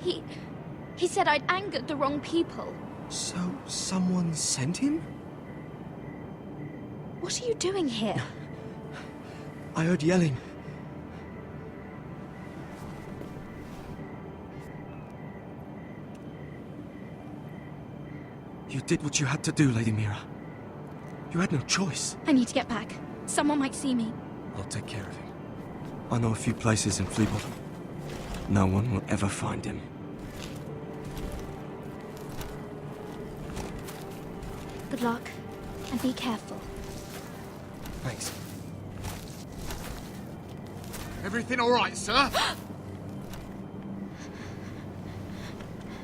He said I'd angered the wrong people. So, someone sent him? What are you doing here? I heard yelling. You did what you had to do, Lady Mira. You had no choice. I need to get back. Someone might see me. I'll take care of him. I know a few places in Fleabottom. No one will ever find him. Good luck, and be careful. Thanks. Everything all right, sir?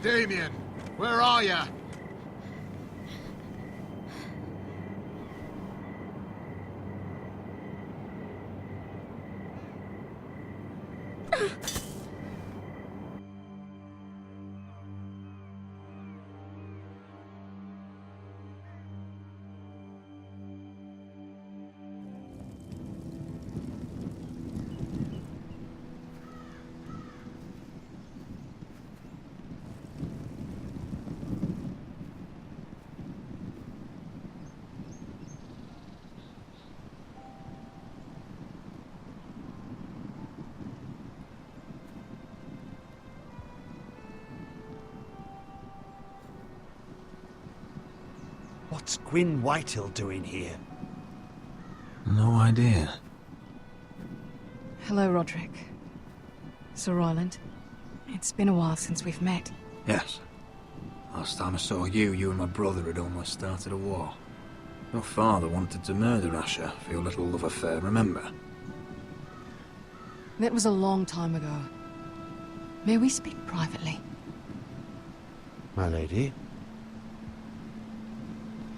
Damien, where are you? What's Gwyn Whitehill doing here? No idea. Hello, Roderick. Sir Royland. It's been a while since we've met. Yes. Last time I saw you and my brother had almost started a war. Your father wanted to murder Asher for your little love affair, remember? That was a long time ago. May we speak privately? My lady?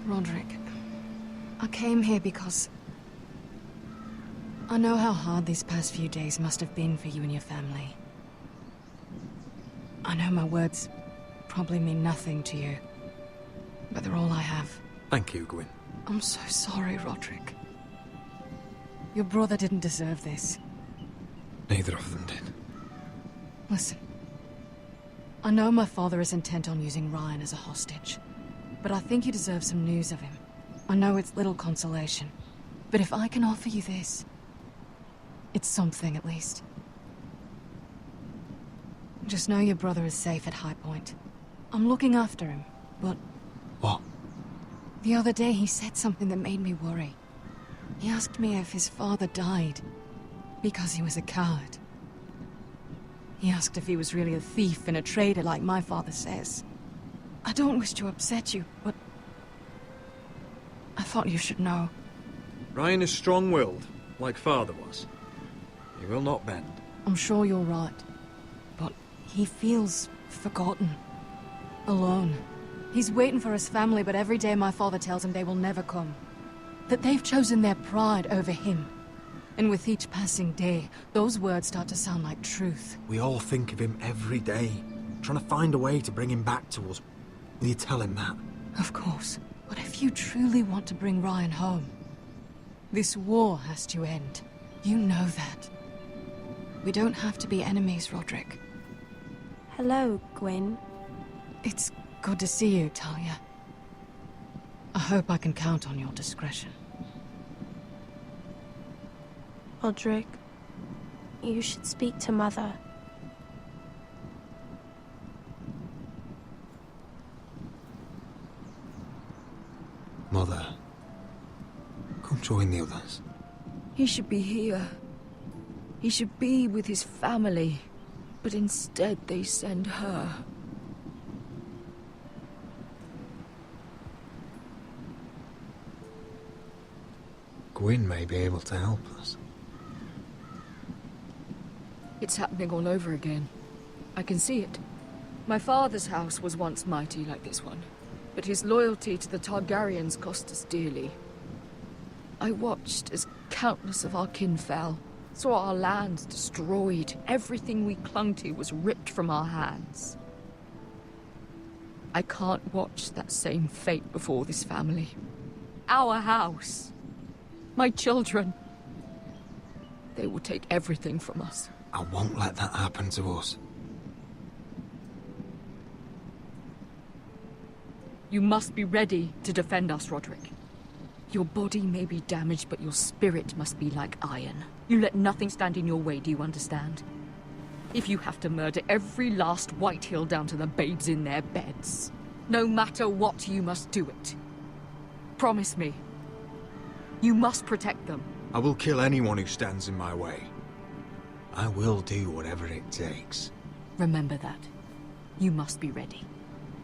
Roderick, I came here because I know how hard these past few days must have been for you and your family. I know my words probably mean nothing to you, but they're all I have. Thank you, Gwyn. I'm so sorry, Roderick. Your brother didn't deserve this. Neither of them did. Listen, I know my father is intent on using Ryan as a hostage. But I think you deserve some news of him. I know it's little consolation, but if I can offer you this, it's something at least. Just know your brother is safe at High Point. I'm looking after him, but... What? The other day he said something that made me worry. He asked me if his father died because he was a coward. He asked if he was really a thief and a traitor like my father says. I don't wish to upset you, but I thought you should know. Ryan is strong-willed, like father was. He will not bend. I'm sure you're right, but he feels forgotten, alone. He's waiting for his family, but every day my father tells him they will never come. That they've chosen their pride over him. And with each passing day, those words start to sound like truth. We all think of him every day, trying to find a way to bring him back to us. Will you tell him that? Of course. But if you truly want to bring Ryan home, this war has to end. You know that. We don't have to be enemies, Roderick. Hello, Gwyn. It's good to see you, Talia. I hope I can count on your discretion. Roderick, you should speak to Mother. Mother, come join the others. He should be here. He should be with his family. But instead they send her. Gwyn may be able to help us. It's happening all over again. I can see it. My father's house was once mighty like this one, but his loyalty to the Targaryens cost us dearly. I watched as countless of our kin fell, saw our lands destroyed, everything we clung to was ripped from our hands. I can't watch that same fate before this family. Our house. My children. They will take everything from us. I won't let that happen to us. You must be ready to defend us, Roderick. Your body may be damaged, but your spirit must be like iron. You let nothing stand in your way, do you understand? If you have to murder every last Whitehill down to the babes in their beds, no matter what, you must do it. Promise me. You must protect them. I will kill anyone who stands in my way. I will do whatever it takes. Remember that. You must be ready.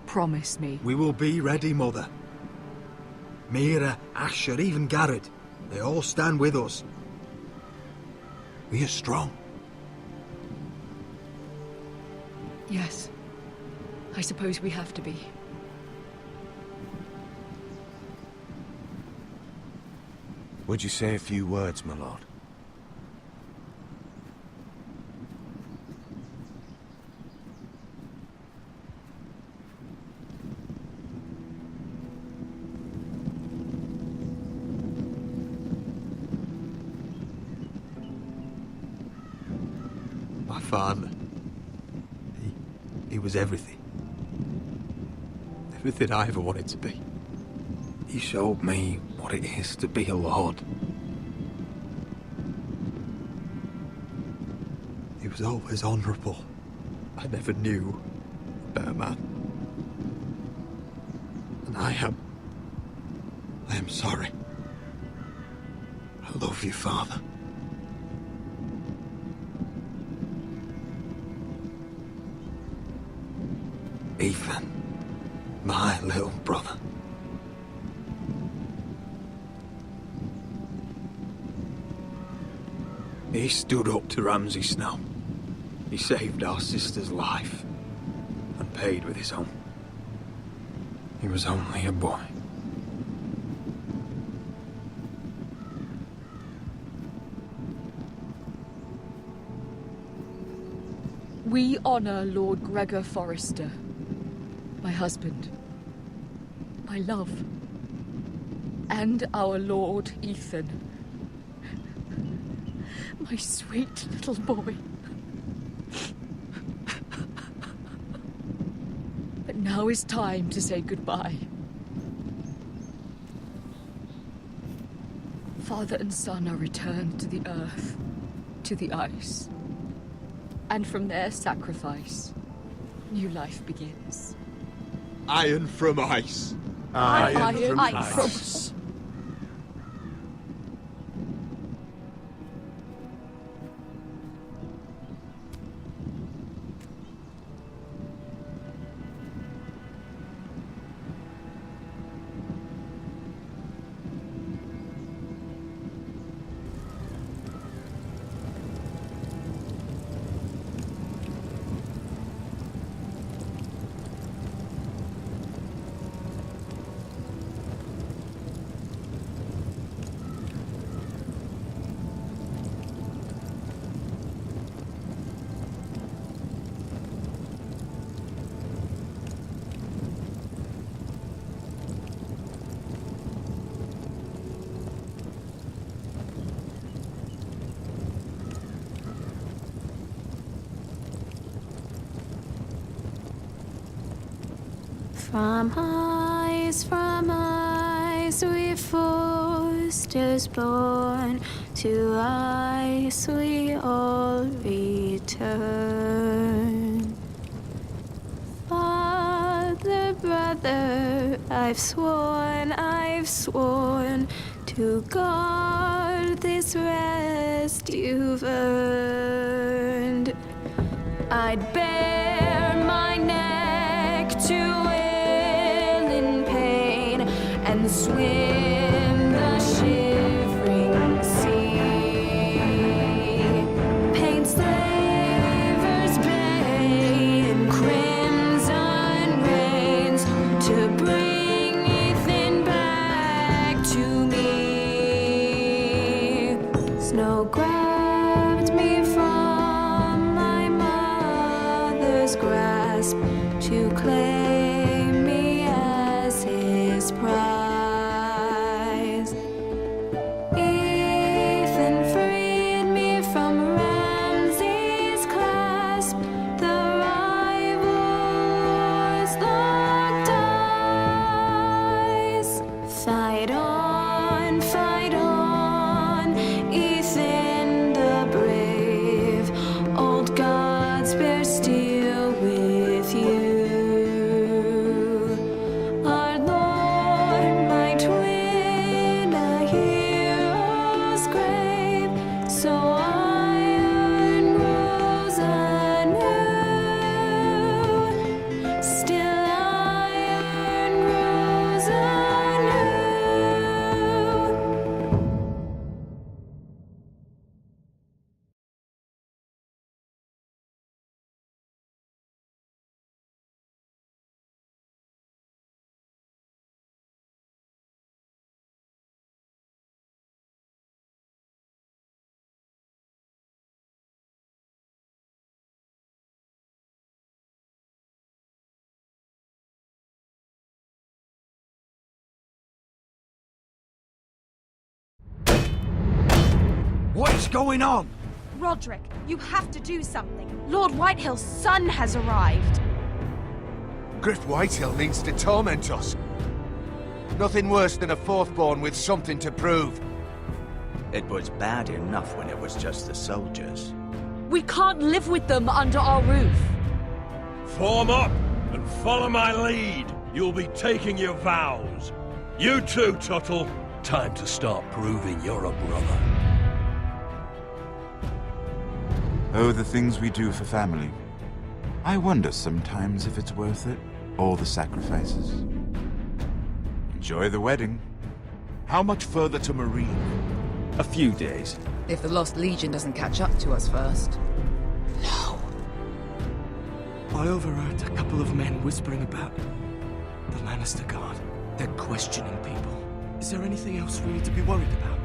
Promise me. We will be ready, Mother. Mira, Asher, even Garrett. They all stand with us. We are strong. Yes. I suppose we have to be. Would you say a few words, my lord? My father. He was everything. Everything I ever wanted to be. He showed me what it is to be a lord. He was always honourable. I never knew a better man. And I am sorry. I love you, Father. Ethan, my little brother. He stood up to Ramsay Snow. He saved our sister's life and paid with his own. He was only a boy. We honor Lord Gregor Forrester, my husband, my love, and our Lord Ethan, my sweet little boy. But now is time to say goodbye. Father and son are returned to the earth, to the ice. And from their sacrifice, new life begins. Iron from ice. Iron from ice. ice. From ice we foresters born, to ice we all return. Father, brother, I've sworn to guard this rest you've earned. I'd bare my neck to and swim the shivering sea. Paint slavers bay in crimson rains to bring Ethan back to me. Snow grabbed me from my mother's grasp to claim me as his prize. What is going on? Roderick, you have to do something. Lord Whitehill's son has arrived. Griff Whitehill means to torment us. Nothing worse than a fourthborn with something to prove. It was bad enough when it was just the soldiers. We can't live with them under our roof. Form up and follow my lead. You'll be taking your vows. You too, Tuttle. Time to start proving you're a brother. Oh, the things we do for family. I wonder sometimes if it's worth it, all the sacrifices. Enjoy the wedding. How much further to Marine? A few days. If the Lost Legion doesn't catch up to us first. No. I overheard a couple of men whispering about the Lannister Guard. They're questioning people. Is there anything else we need to be worried about?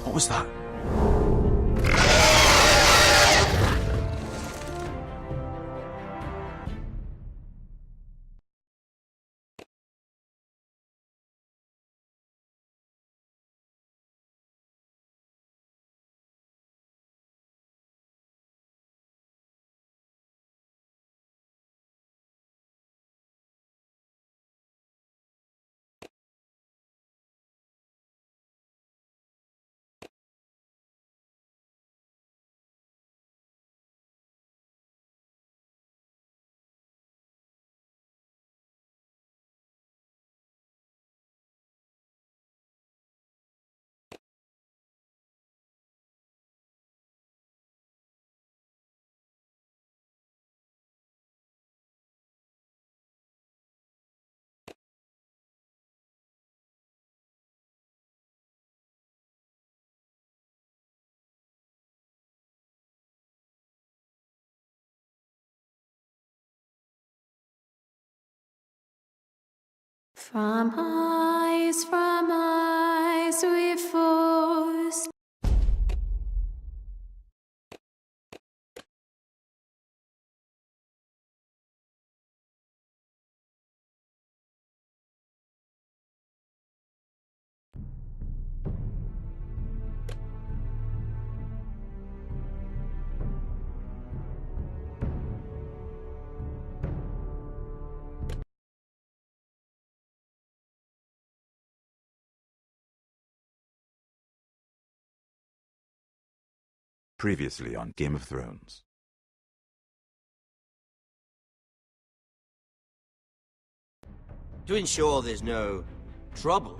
What was that? From eyes we forced. Previously on Game of Thrones. To ensure there's no trouble,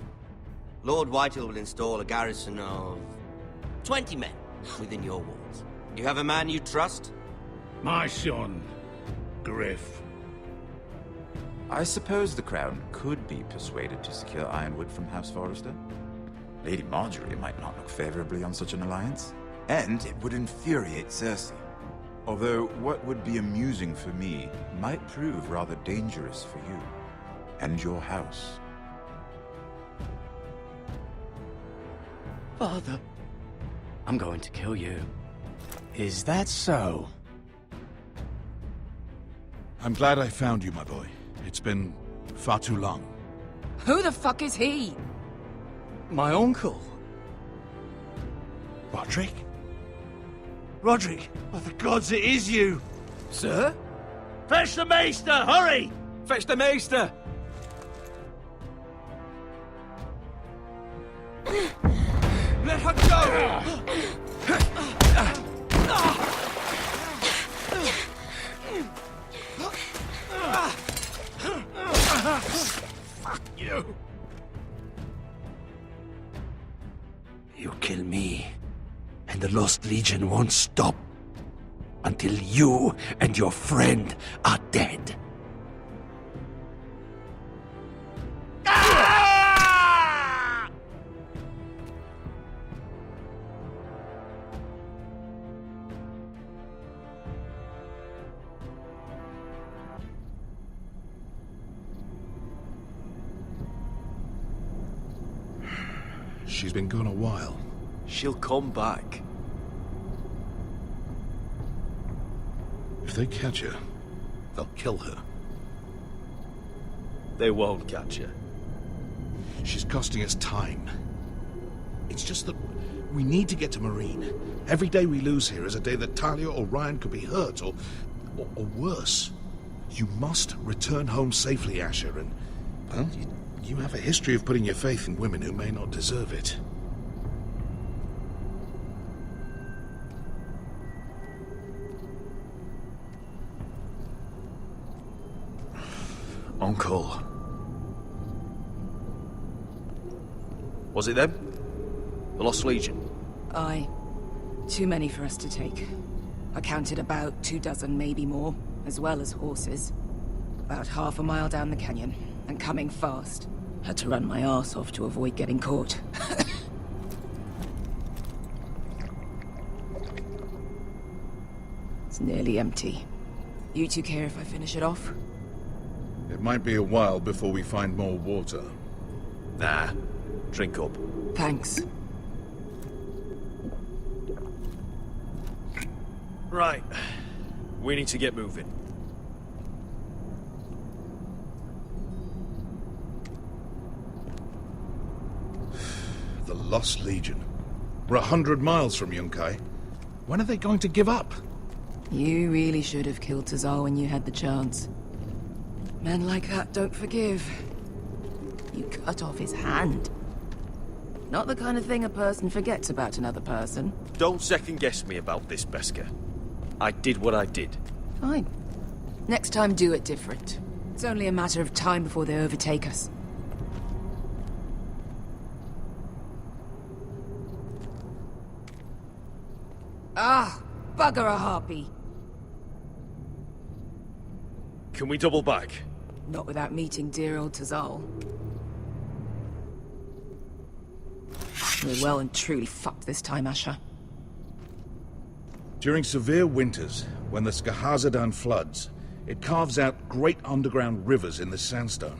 Lord Whitehill will install a garrison of 20 men within your walls. You have a man you trust? My son, Griff. I suppose the Crown could be persuaded to secure Ironwood from House Forrester. Lady Marjorie might not look favorably on such an alliance. And it would infuriate Cersei. Although what would be amusing for me might prove rather dangerous for you and your house. Father, I'm going to kill you. Is that so? I'm glad I found you, my boy. It's been far too long. Who the fuck is he? My uncle. Roderick? Roderick! By the gods, it is you! Sir? Fetch the Maester, hurry! Fetch the Maester! Let her go! Fuck you! You kill me, and the Lost Legion won't stop until you and your friend are dead. She's been gone a while. She'll come back. If they catch her, they'll kill her. They won't catch her. She's costing us time. It's just that we need to get to Marine. Every day we lose here is a day that Talia or Ryan could be hurt, or worse. You must return home safely, Asher, and, well, you have a history of putting your faith in women who may not deserve it. Uncle. Was it them? The Lost Legion? Aye. Too many for us to take. I counted about 24, maybe more, as well as horses. About half a mile down the canyon, and coming fast. Had to run my arse off to avoid getting caught. It's nearly empty. You two care if I finish it off? It might be a while before we find more water. Nah. Drink up. Thanks. Right. We need to get moving. The Lost Legion. We're 100 miles from Yunkai. When are they going to give up? You really should have killed Tazal when you had the chance. Men like that don't forgive. You cut off his hand. Not the kind of thing a person forgets about another person. Don't second-guess me about this, Beskha. I did what I did. Fine. Next time, do it different. It's only a matter of time before they overtake us. Ah, bugger a harpy. Can we double back? Not without meeting dear old Tazal. We're well and truly fucked this time, Asher. During severe winters, when the Skahazadan floods, it carves out great underground rivers in the sandstone.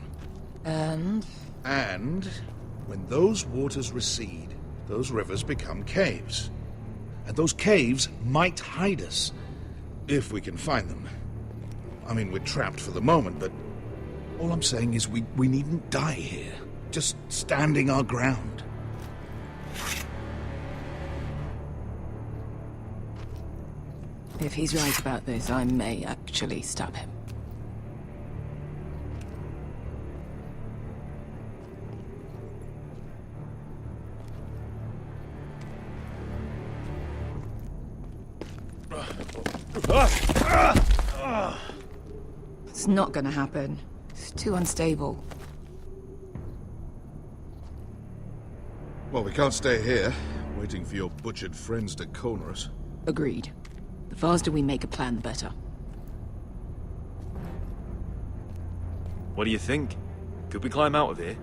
And? And when those waters recede, those rivers become caves. And those caves might hide us, if we can find them. I mean, we're trapped for the moment, but all I'm saying is we needn't die here. Just standing our ground. If he's right about this, I may actually stab him. It's not gonna happen. It's too unstable. Well, we can't stay here, waiting for your butchered friends to corner us. Agreed. The faster we make a plan, the better. What do you think? Could we climb out of here?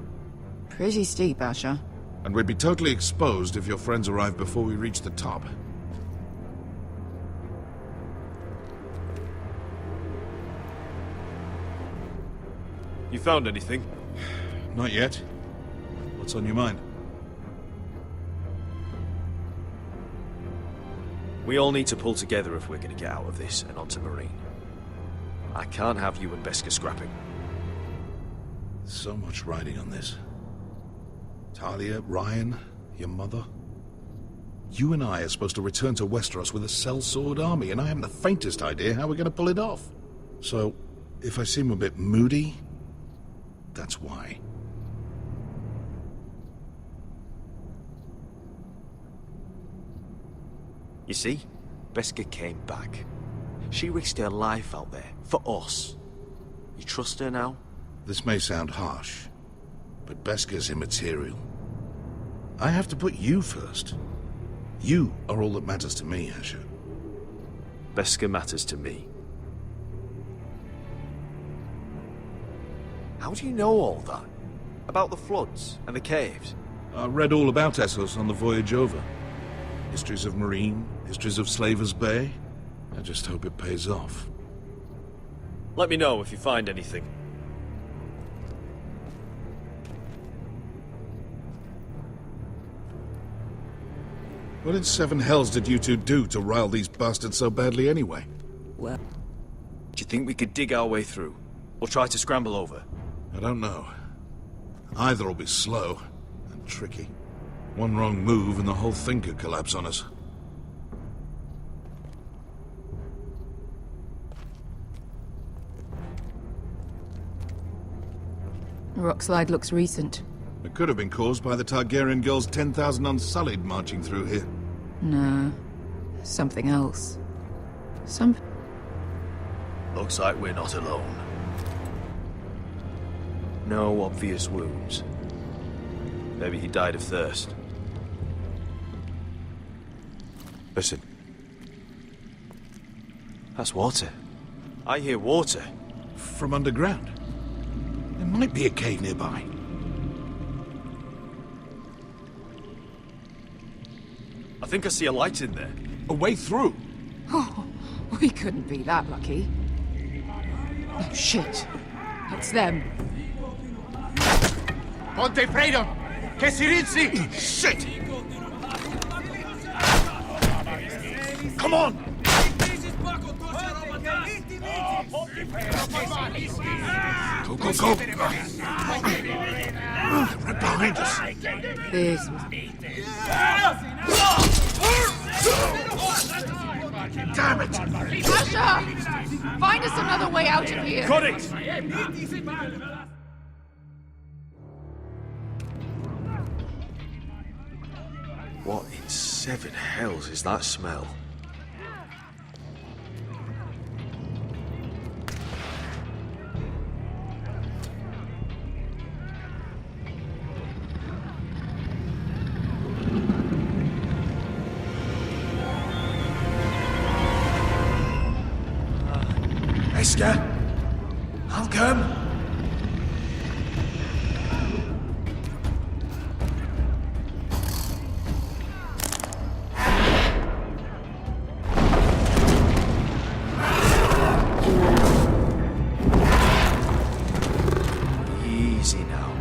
Pretty steep, Asher. And we'd be totally exposed if your friends arrive before we reach the top. You found anything? Not yet. What's on your mind? We all need to pull together if we're going to get out of this and onto Marine. I can't have you and Beskha scrapping. So much riding on this. Talia, Ryan, your mother. You and I are supposed to return to Westeros with a sellsword army, and I haven't the faintest idea how we're going to pull it off. So, if I seem a bit moody, that's why. You see? Beskha came back. She risked her life out there, for us. You trust her now? This may sound harsh, but Beskha's immaterial. I have to put you first. You are all that matters to me, Asher. Beskha matters to me. How do you know all that? About the floods and the caves? I read all about Essos on the voyage over. Histories of Marine, histories of Slaver's Bay. I just hope it pays off. Let me know if you find anything. What in seven hells did you two do to rile these bastards so badly anyway? Well, do you think we could dig our way through? Or try to scramble over? I don't know. Either will be slow and tricky. One wrong move and the whole thing could collapse on us. The rockslide looks recent. It could have been caused by the Targaryen girls 10,000 Unsullied marching through here. No. Something else. Looks like we're not alone. No obvious wounds. Maybe he died of thirst. Listen. That's water. I hear water. From underground. There might be a cave nearby. I think I see a light in there. A way through? Oh, we couldn't be that lucky. Oh, shit. It's them. Ponte Freedom! Che si rizzi! Shit! Come on! Go, go, go! Right behind us. This was... Damn it! Asha! Find us another way out of here! Got it! What in seven hells is that smell? Esker? Malcolm? Easy now.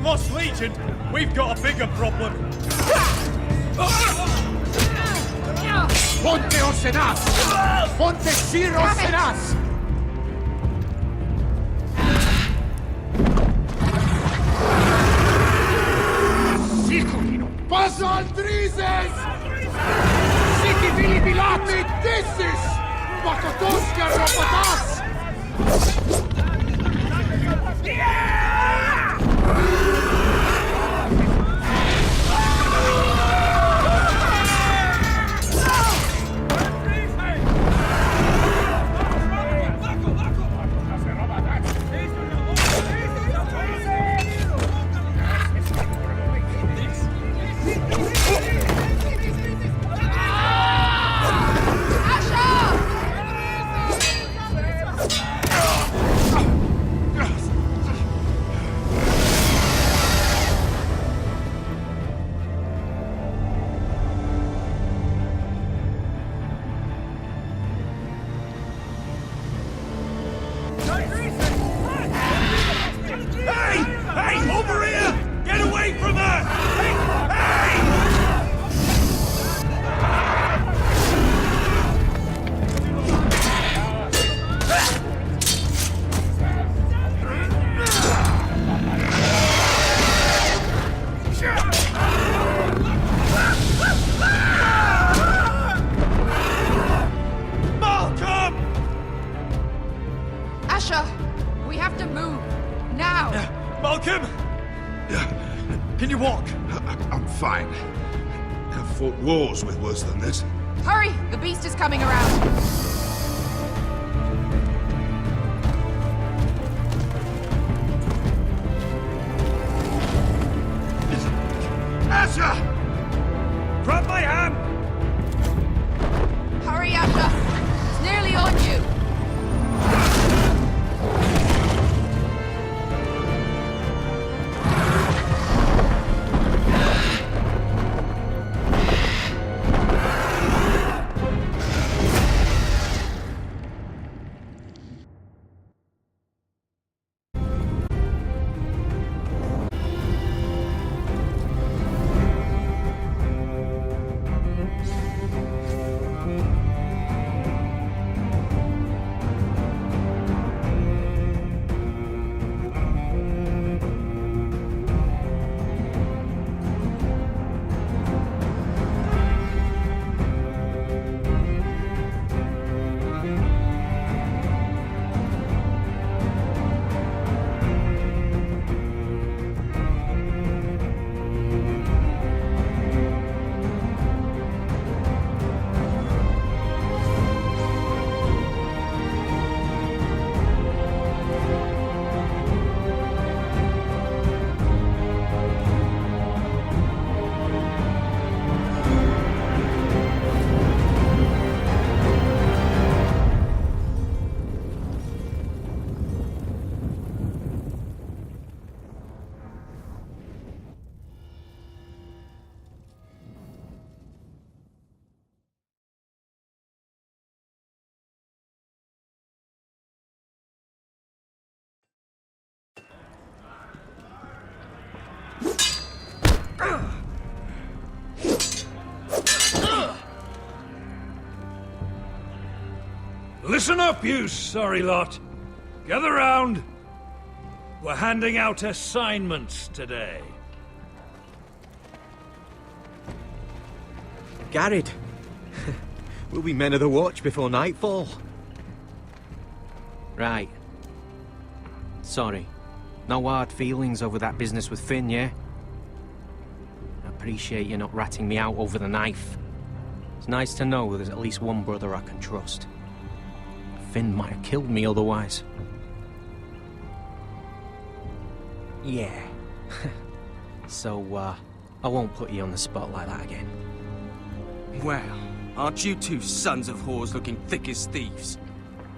Lost Legion, we've got a bigger problem. Ponte Orsenas! Ponte Sir Orsenas! Sikulino! Paso Aldrizes! Siki Vili Bilati Dissis! Bakotoska Ropatas! We have to move. Now! Malcolm! Can you walk? I'm fine. I've fought wars with worse than this. Hurry! The beast is coming around! Asha! Grab my hand! Hurry, Asha! It's nearly on you! Listen up, you sorry lot. Gather round. We're handing out assignments today. Garrett. We'll be men of the watch before nightfall. Right. Sorry. No hard feelings over that business with Finn, yeah? I appreciate you not ratting me out over the knife. It's nice to know there's at least one brother I can trust. Finn might have killed me otherwise. Yeah. So, I won't put you on the spot like that again. Well, aren't you two sons of whores looking thick as thieves?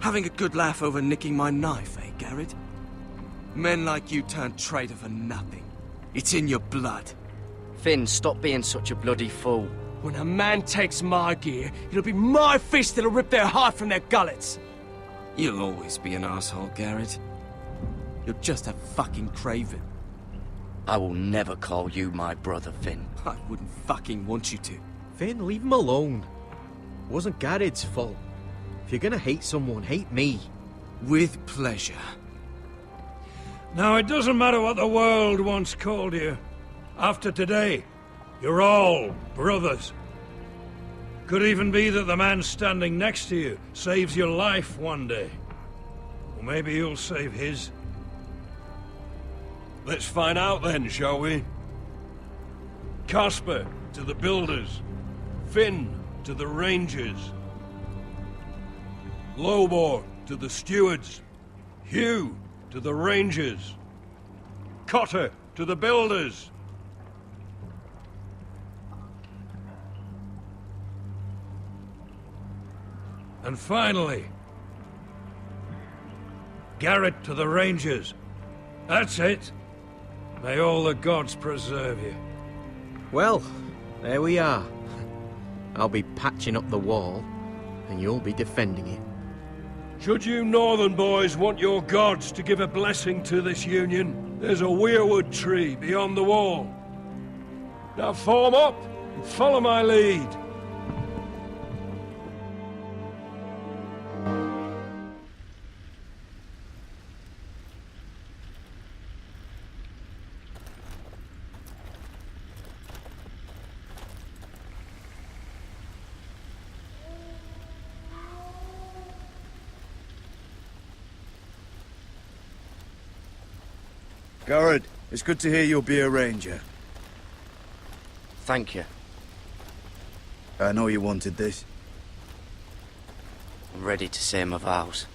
Having a good laugh over nicking my knife, eh, Garrett? Men like you turn traitor for nothing. It's in your blood. Finn, stop being such a bloody fool. When a man takes my gear, it'll be my fist that'll rip their heart from their gullets. You'll always be an asshole, Garrett. You're just a fucking craven. I will never call you my brother, Finn. I wouldn't fucking want you to. Finn, leave him alone. It wasn't Garrett's fault. If you're gonna hate someone, hate me. With pleasure. Now, it doesn't matter what the world once called you. After today, you're all brothers. Could even be that the man standing next to you saves your life one day. Or maybe you'll save his. Let's find out then, shall we? Casper to the builders. Finn to the rangers. Lobor to the stewards. Hugh to the rangers. Cotter to the builders. And finally, Garrett to the rangers. That's it. May all the gods preserve you. Well, there we are. I'll be patching up the wall, and you'll be defending it. Should you northern boys want your gods to give a blessing to this union, there's a weirwood tree beyond the wall. Now form up and follow my lead. Garrett, it's good to hear you'll be a ranger. Thank you. I know you wanted this. I'm ready to say my vows.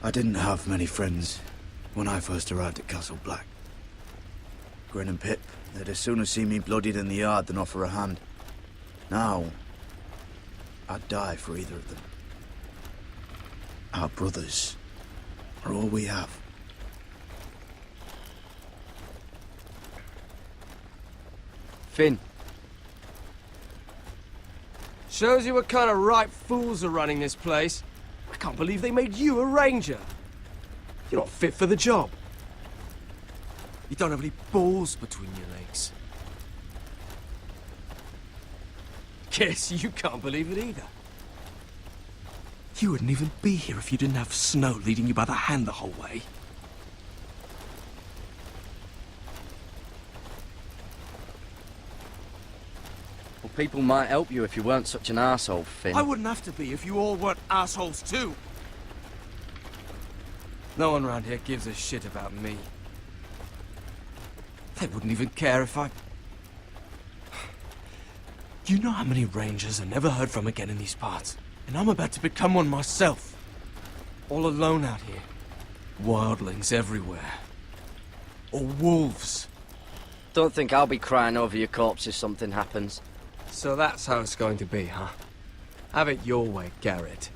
I didn't have many friends when I first arrived at Castle Black. Grin and Pip, they'd as soon see me bloodied in the yard than offer a hand. Now, I'd die for either of them. Our brothers are all we have. Finn. Shows you what kind of ripe fools are running this place. I can't believe they made you a ranger. You're not fit for the job. You don't have any balls between your legs. Guess you can't believe it either. You wouldn't even be here if you didn't have Snow leading you by the hand the whole way. Well, people might help you if you weren't such an arsehole, Finn. I wouldn't have to be if you all weren't assholes too. No one around here gives a shit about me. They wouldn't even care if I... You know how many rangers are never heard from again in these parts? And I'm about to become one myself. All alone out here. Wildlings everywhere. Or wolves. Don't think I'll be crying over your corpse if something happens. So that's how it's going to be, huh? Have it your way, Garrett.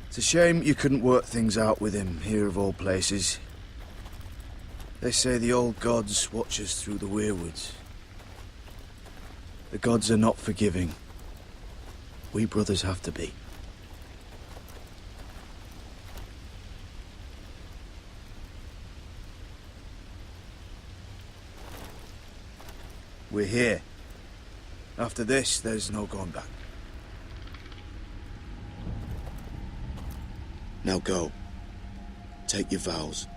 It's a shame you couldn't work things out with him here of all places. They say the old gods watch us through the weirwoods. The gods are not forgiving. We brothers have to be. We're here. After this, there's no going back. Now go. Take your vows.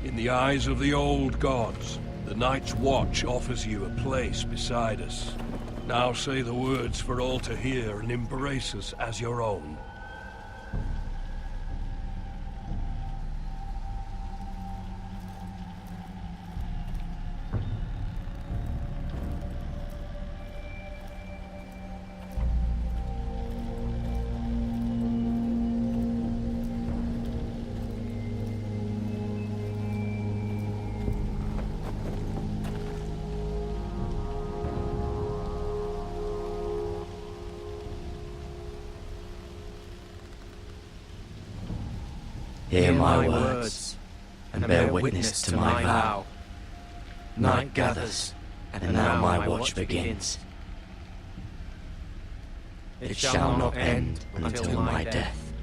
In the eyes of the old gods, the Night's Watch offers you a place beside us. Now say the words for all to hear and embrace us as your own. Hear my words, and bear witness to my vow. Night gathers, and now my watch begins. It shall not end until my death.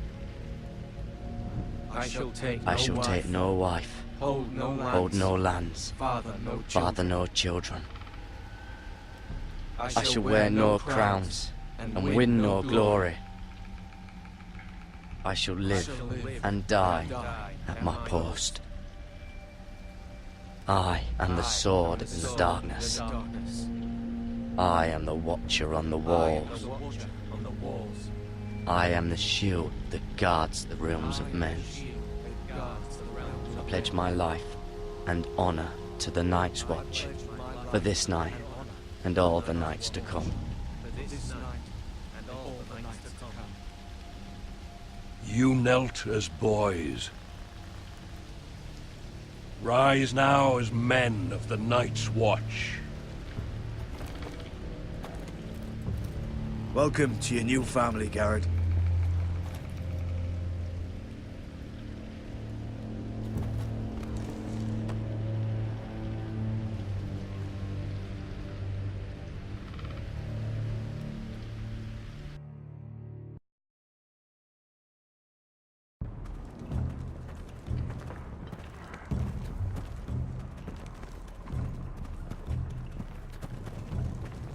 I shall take no wife, hold no lands, father no children. I shall wear no crowns, and win no glory. I shall live and die at my post. I am the sword in the darkness. I am the watcher on the walls. I am the shield that guards the realms of men. I pledge my life and honor to the Night's Watch for this night and all the nights to come. You knelt as boys. Rise now as men of the Night's Watch. Welcome to your new family, Garrett.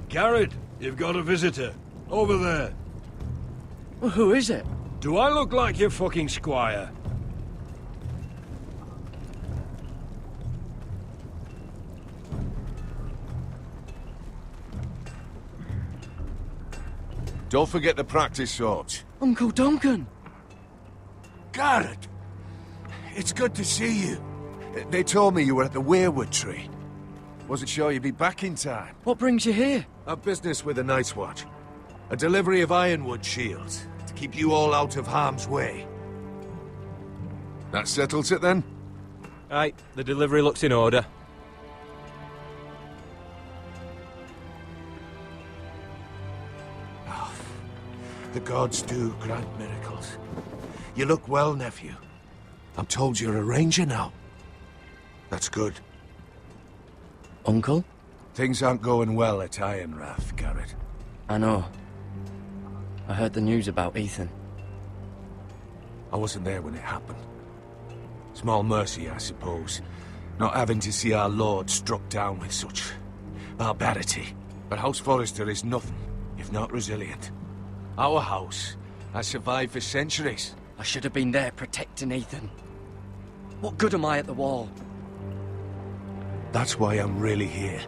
Garrett, you've got a visitor. Over there. Well, who is it? Do I look like your fucking squire? Don't forget the practice swords. Uncle Duncan! Garrett! It's good to see you. They told me you were at the weirwood tree. Wasn't sure you'd be back in time. What brings you here? A business with the Night's Watch. A delivery of ironwood shields, to keep you all out of harm's way. That settles it then? Aye, the delivery looks in order. Oh, the gods do grant miracles. You look well, nephew. I'm told you're a ranger now. That's good. Uncle? Things aren't going well at Ironrath, Garrett. I know. I heard the news about Ethan. I wasn't there when it happened. Small mercy, I suppose. Not having to see our lord struck down with such barbarity. But House Forrester is nothing, if not resilient. Our house has survived for centuries. I should have been there protecting Ethan. What good am I at the wall? That's why I'm really here.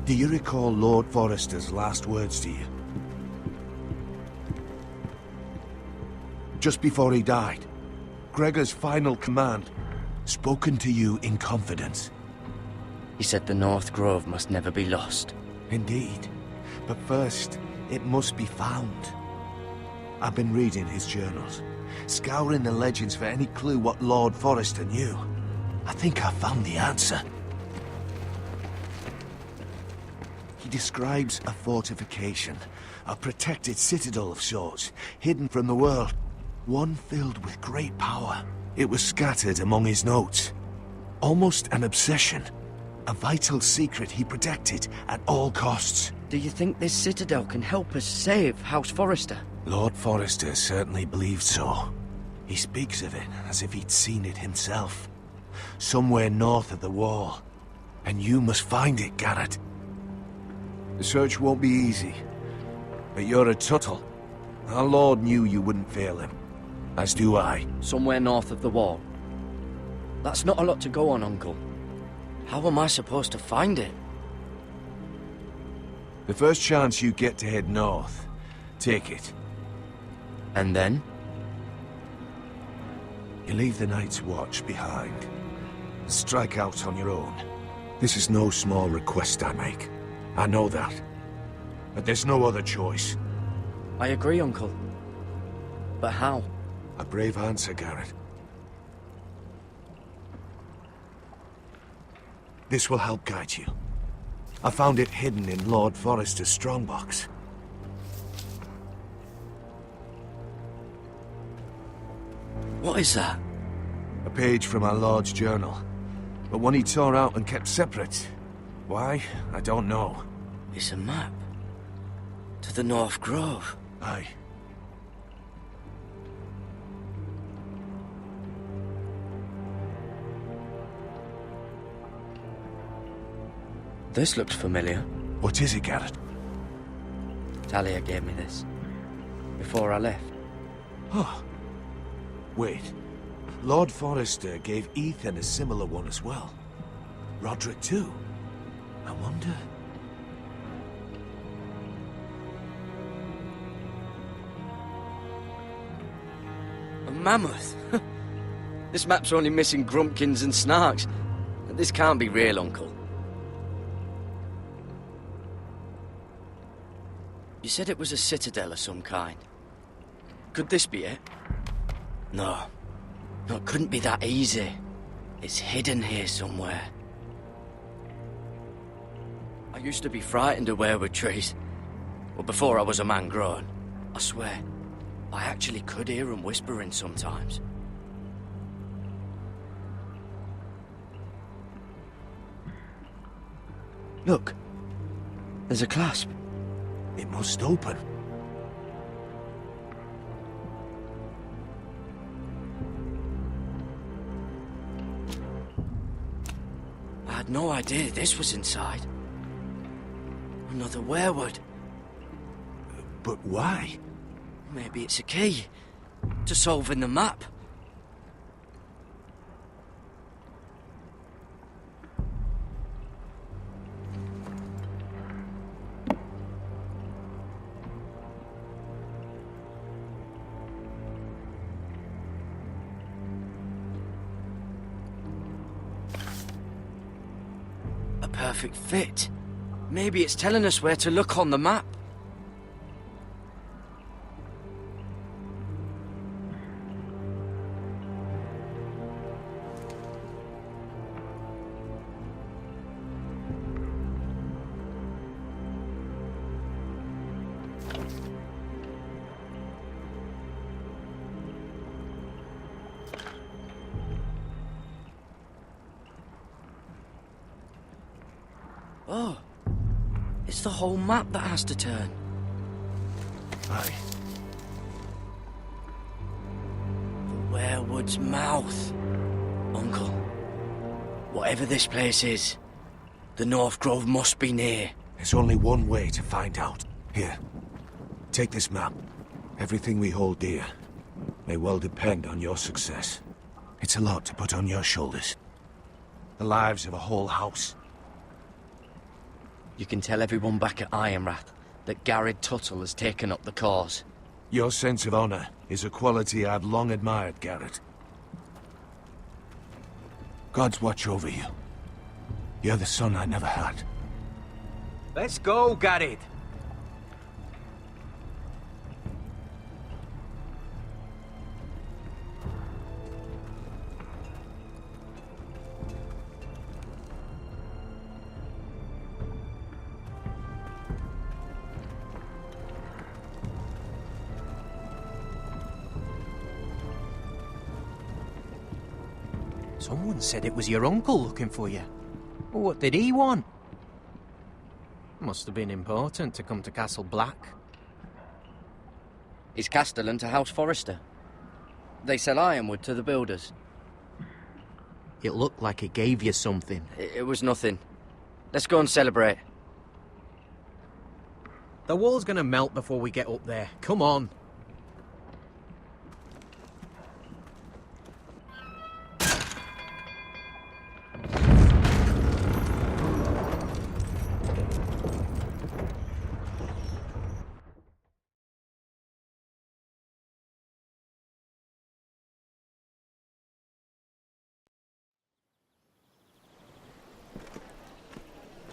Do you recall Lord Forrester's last words to you? Just before he died, Gregor's final command, spoken to you in confidence. He said the North Grove must never be lost. Indeed. But first, it must be found. I've been reading his journals, scouring the legends for any clue what Lord Forrester knew. I think I found the answer. He describes a fortification, a protected citadel of sorts, hidden from the world. One filled with great power. It was scattered among his notes. Almost an obsession. A vital secret he protected at all costs. Do you think this citadel can help us save House Forrester? Lord Forrester certainly believed so. He speaks of it as if he'd seen it himself. Somewhere north of the wall. And you must find it, Garrett. The search won't be easy. But you're a Tuttle. Our Lord knew you wouldn't fail him. As do I. Somewhere north of the wall. That's not a lot to go on, Uncle. How am I supposed to find it? The first chance you get to head north, take it. And then? You leave the Night's Watch behind. Strike out on your own. This is no small request I make. I know that. But there's no other choice. I agree, Uncle. But how? A brave answer, Garrett. This will help guide you. I found it hidden in Lord Forrester's strongbox. What is that? A page from our Lord's journal. But one he tore out and kept separate. Why? I don't know. It's a map. To the North Grove. Aye. This looks familiar. What is it, Garrett? Talia gave me this. Before I left. Oh. Wait. Lord Forrester gave Ethan a similar one as well. Roderick too. I wonder... A mammoth? This map's only missing Grumpkins and Snarks. This can't be real, Uncle. You said it was a citadel of some kind. Could this be it? No. No, it couldn't be that easy. It's hidden here somewhere. I used to be frightened of weirwood trees. Well, before I was a man grown. I swear, I actually could hear them whispering sometimes. Look. There's a clasp. It must open. I had no idea this was inside. Another weirwood. But why? Maybe it's a key to solving the map. A perfect fit. Maybe it's telling us where to look on the map. Oh, it's the whole map that has to turn. Aye. The weirwood's mouth. Uncle, whatever this place is, the North Grove must be near. There's only one way to find out. Here, take this map. Everything we hold dear may well depend on your success. It's a lot to put on your shoulders. The lives of a whole house. You can tell everyone back at Ironrath that Garrett Tuttle has taken up the cause. Your sense of honor is a quality I've long admired, Garrett. God's watch over you. You're the son I never had. Let's go, Garrett. Someone said it was your uncle looking for you. What did he want? Must have been important to come to Castle Black. It's castellan to House Forrester. They sell ironwood to the builders. It looked like it gave you something. It was nothing. Let's go and celebrate. The wall's gonna melt before we get up there. Come on.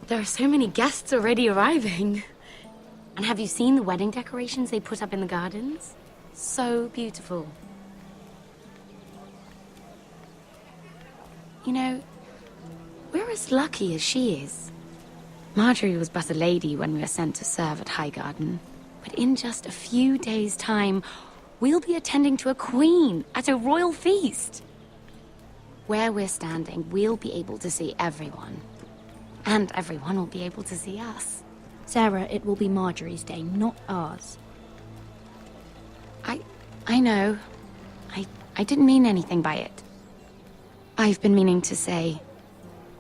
There are so many guests already arriving. And have you seen the wedding decorations they put up in the gardens? So beautiful. You know, we're as lucky as she is. Marjorie was but a lady when we were sent to serve at Highgarden. But in just a few days' time, we'll be attending to a queen at a royal feast. Where we're standing, we'll be able to see everyone. And everyone will be able to see us. Sarah, it will be Marjorie's day, not ours. I know. I didn't mean anything by it. I've been meaning to say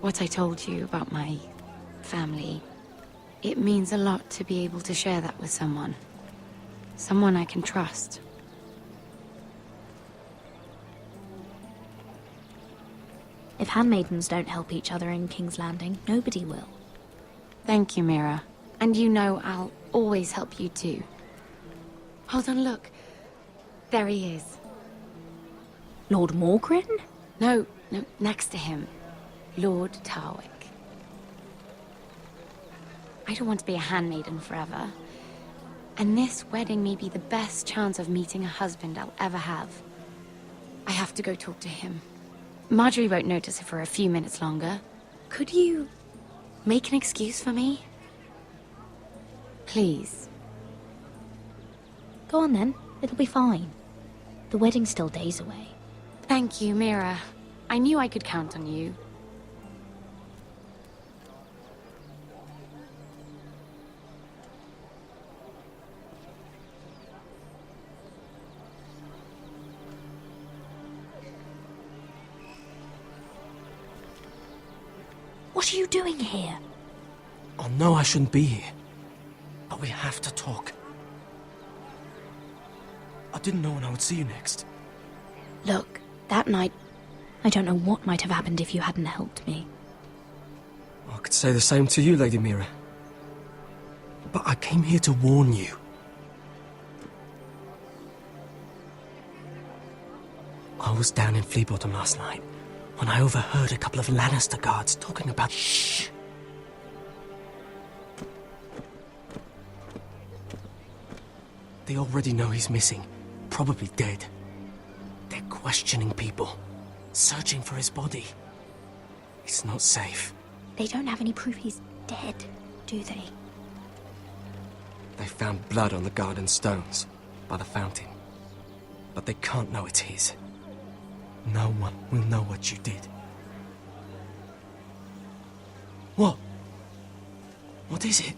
what I told you about my family. It means a lot to be able to share that with someone. Someone I can trust. If handmaidens don't help each other in King's Landing, nobody will. Thank you, Mira. And you know I'll always help you too. Hold on, look. There he is. Lord Morgrin? No, next to him. Lord Tarwick. I don't want to be a handmaiden forever. And this wedding may be the best chance of meeting a husband I'll ever have. I have to go talk to him. Marjorie won't notice it for a few minutes longer. Could you make an excuse for me? Please. Go on then. It'll be fine. The wedding's still days away. Thank you, Mira. I knew I could count on you. What are you doing here? I know I shouldn't be here, but we have to talk. I didn't know when I would see you next. Look, that night, I don't know what might have happened if you hadn't helped me. I could say the same to you, Lady Mira. But I came here to warn you. I was down in Fleabottom last night when I overheard a couple of Lannister guards talking about... Shh! They already know he's missing, probably dead. They're questioning people, searching for his body. It's not safe. They don't have any proof he's dead, do they? They found blood on the garden stones by the fountain, but they can't know it's his. No one will know what you did. What? What is it?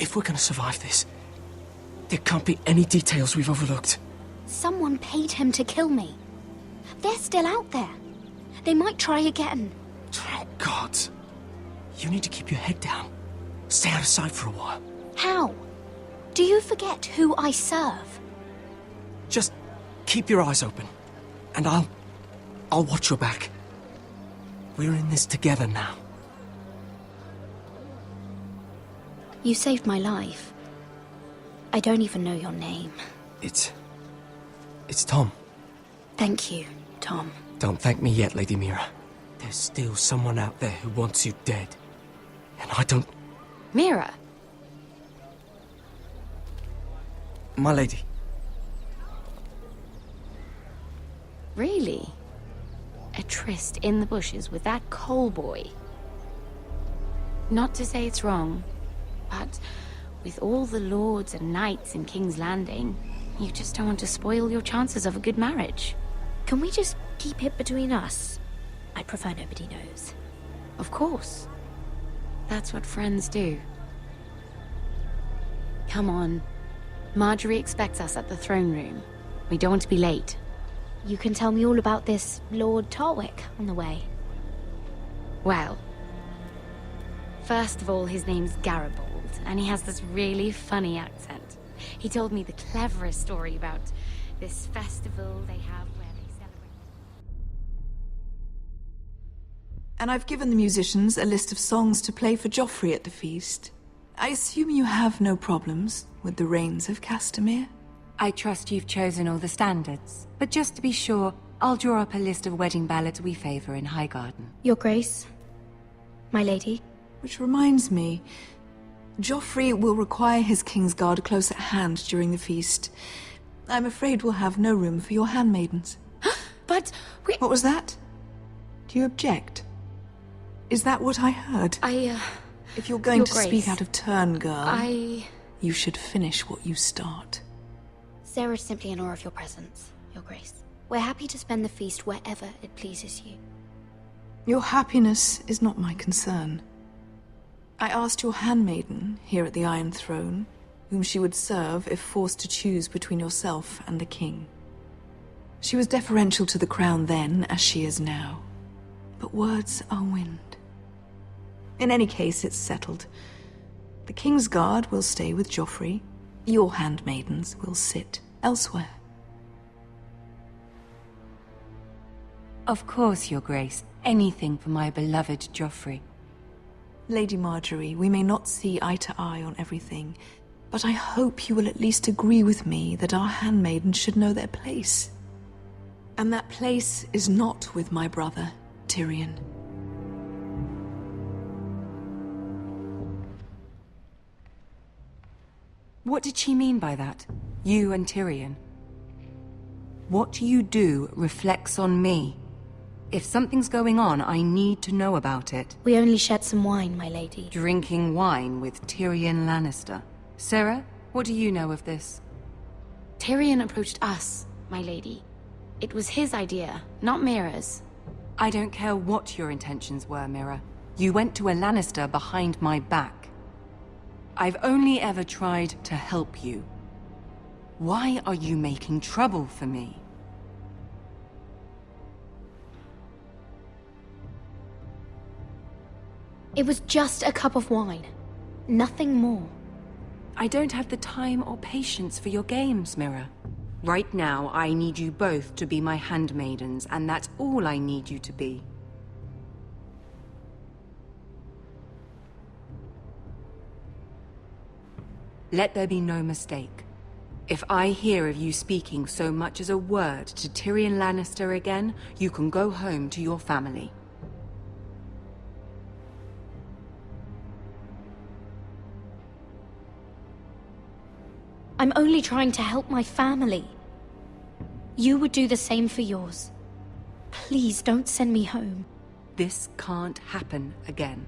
If we're gonna survive this, there can't be any details we've overlooked. Someone paid him to kill me. They're still out there. They might try again. Oh, God. You need to keep your head down. Stay out of sight for a while. How? Do you forget who I serve? Just keep your eyes open, and I'll watch your back. We're in this together now. You saved my life. I don't even know your name. It's Tom. Thank you, Tom. Don't thank me yet, Lady Mira. There's still someone out there who wants you dead. And I don't... Mira! My lady. Really? A tryst in the bushes with that coal boy? Not to say it's wrong, but with all the lords and knights in King's Landing, you just don't want to spoil your chances of a good marriage. Can we just keep it between us? I'd prefer nobody knows. Of course. That's what friends do. Come on. Marjorie expects us at the throne room. We don't want to be late. You can tell me all about this Lord Tarwick on the way. Well, first of all, his name's Garibald, and he has this really funny accent. He told me the cleverest story about this festival they have where they celebrate. And I've given the musicians a list of songs to play for Joffrey at the feast. I assume you have no problems with the Rains of Castamere? I trust you've chosen all the standards, but just to be sure, I'll draw up a list of wedding ballads we favor in Highgarden. Your Grace, my lady. Which reminds me, Joffrey will require his Kingsguard close at hand during the feast. I'm afraid we'll have no room for your handmaidens. But we... What was that? Do you object? Is that what I heard? If you're going to speak out of turn, girl, you should finish what you start. Sarah's simply in awe of your presence, Your Grace. We're happy to spend the feast wherever it pleases you. Your happiness is not my concern. I asked your handmaiden here at the Iron Throne whom she would serve if forced to choose between yourself and the king. She was deferential to the crown then, as she is now. But words are wind. In any case, it's settled. The Kingsguard will stay with Joffrey. Your handmaidens will sit elsewhere. Of course, Your Grace. Anything for my beloved Joffrey. Lady Marjorie, we may not see eye to eye on everything, but I hope you will at least agree with me that our handmaidens should know their place. And that place is not with my brother, Tyrion. What did she mean by that? You and Tyrion? What you do reflects on me. If something's going on, I need to know about it. We only shared some wine, my lady. Drinking wine with Tyrion Lannister. Sarah, what do you know of this? Tyrion approached us, my lady. It was his idea, not Mira's. I don't care what your intentions were, Mira. You went to a Lannister behind my back. I've only ever tried to help you. Why are you making trouble for me? It was just a cup of wine. Nothing more. I don't have the time or patience for your games, Mira. Right now, I need you both to be my handmaidens, and that's all I need you to be. Let there be no mistake. If I hear of you speaking so much as a word to Tyrion Lannister again, you can go home to your family. I'm only trying to help my family. You would do the same for yours. Please don't send me home. This can't happen again.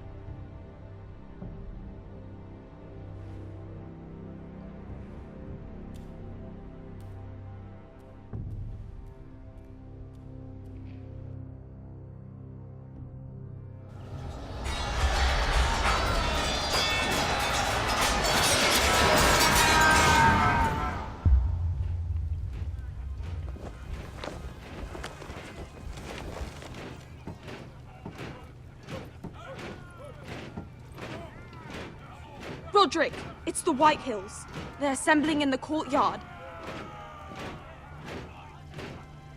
Roderick, it's the White Hills. They're assembling in the courtyard.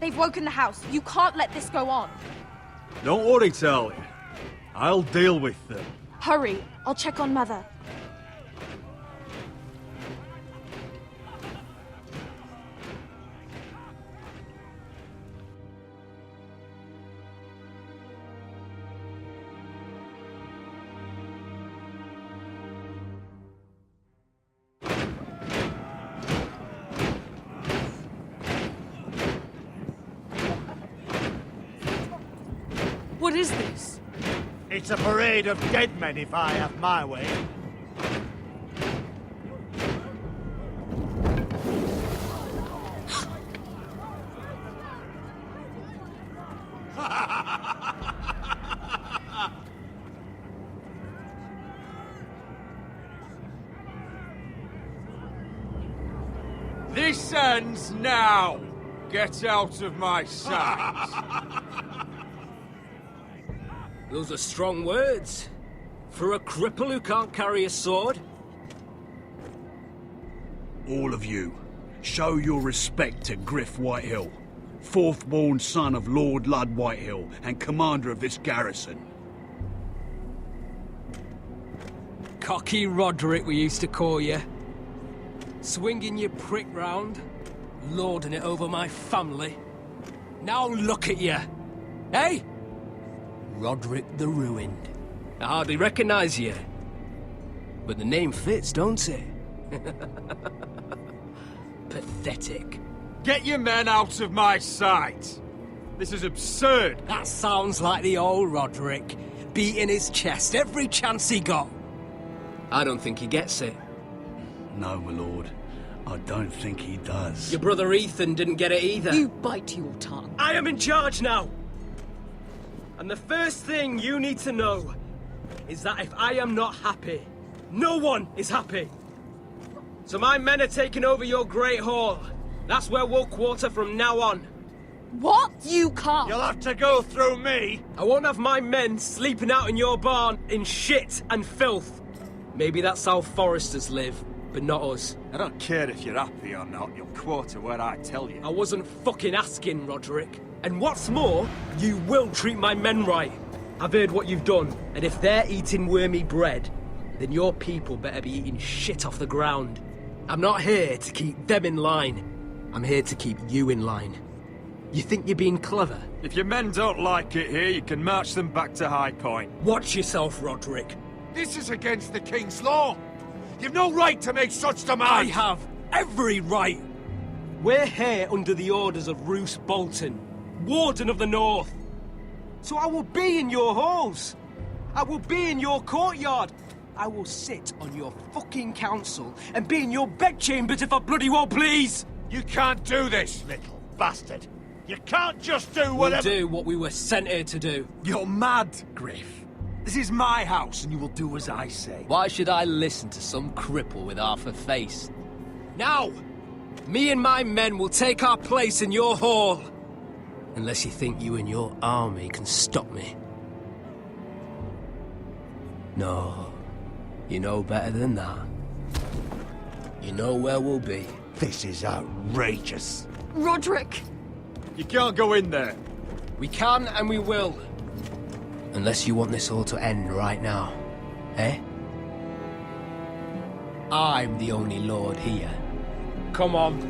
They've woken the house. You can't let this go on. Don't worry, Talia. I'll deal with them. Hurry, I'll check on Mother. What is this? It's a parade of dead men if I have my way. Descends now! Get out of my sight! Those are strong words. For a cripple who can't carry a sword. All of you, show your respect to Griff Whitehill, fourth-born son of Lord Ludd Whitehill and commander of this garrison. Cocky Roderick, we used to call you. Swinging your prick round, lording it over my family. Now look at you. Hey? Roderick the Ruined. I hardly recognise you. But the name fits, don't it? Pathetic. Get your men out of my sight! This is absurd! That sounds like the old Roderick, beating his chest every chance he got. I don't think he gets it. No, my lord. I don't think he does. Your brother Ethan didn't get it either. You bite your tongue. I am in charge now! And the first thing you need to know is that if I am not happy, no one is happy. So my men are taking over your Great Hall. That's where we'll quarter from now on. What? You can't. You'll have to go through me. I won't have my men sleeping out in your barn in shit and filth. Maybe that's how Foresters live, but not us. I don't care if you're happy or not. You'll quarter where I tell you. I wasn't fucking asking, Roderick. And what's more, you will treat my men right. I've heard what you've done, and if they're eating wormy bread, then your people better be eating shit off the ground. I'm not here to keep them in line. I'm here to keep you in line. You think you're being clever? If your men don't like it here, you can march them back to High Point. Watch yourself, Roderick. This is against the King's law! You've no right to make such demands! I have every right! We're here under the orders of Roose Bolton, Warden of the North. So I will be in your halls. I will be in your courtyard. I will sit on your fucking council and be in your bedchambers if I bloody well please! You can't do this, little bastard! You can't just do whatever— We'll do what we were sent here to do. You're mad, Griff. This is my house and you will do as I say. Why should I listen to some cripple with half a face? Now! Me and my men will take our place in your hall. Unless you think you and your army can stop me. No. You know better than that. You know where we'll be. This is outrageous. Roderick! You can't go in there. We can and we will. Unless you want this all to end right now. Eh? I'm the only lord here. Come on.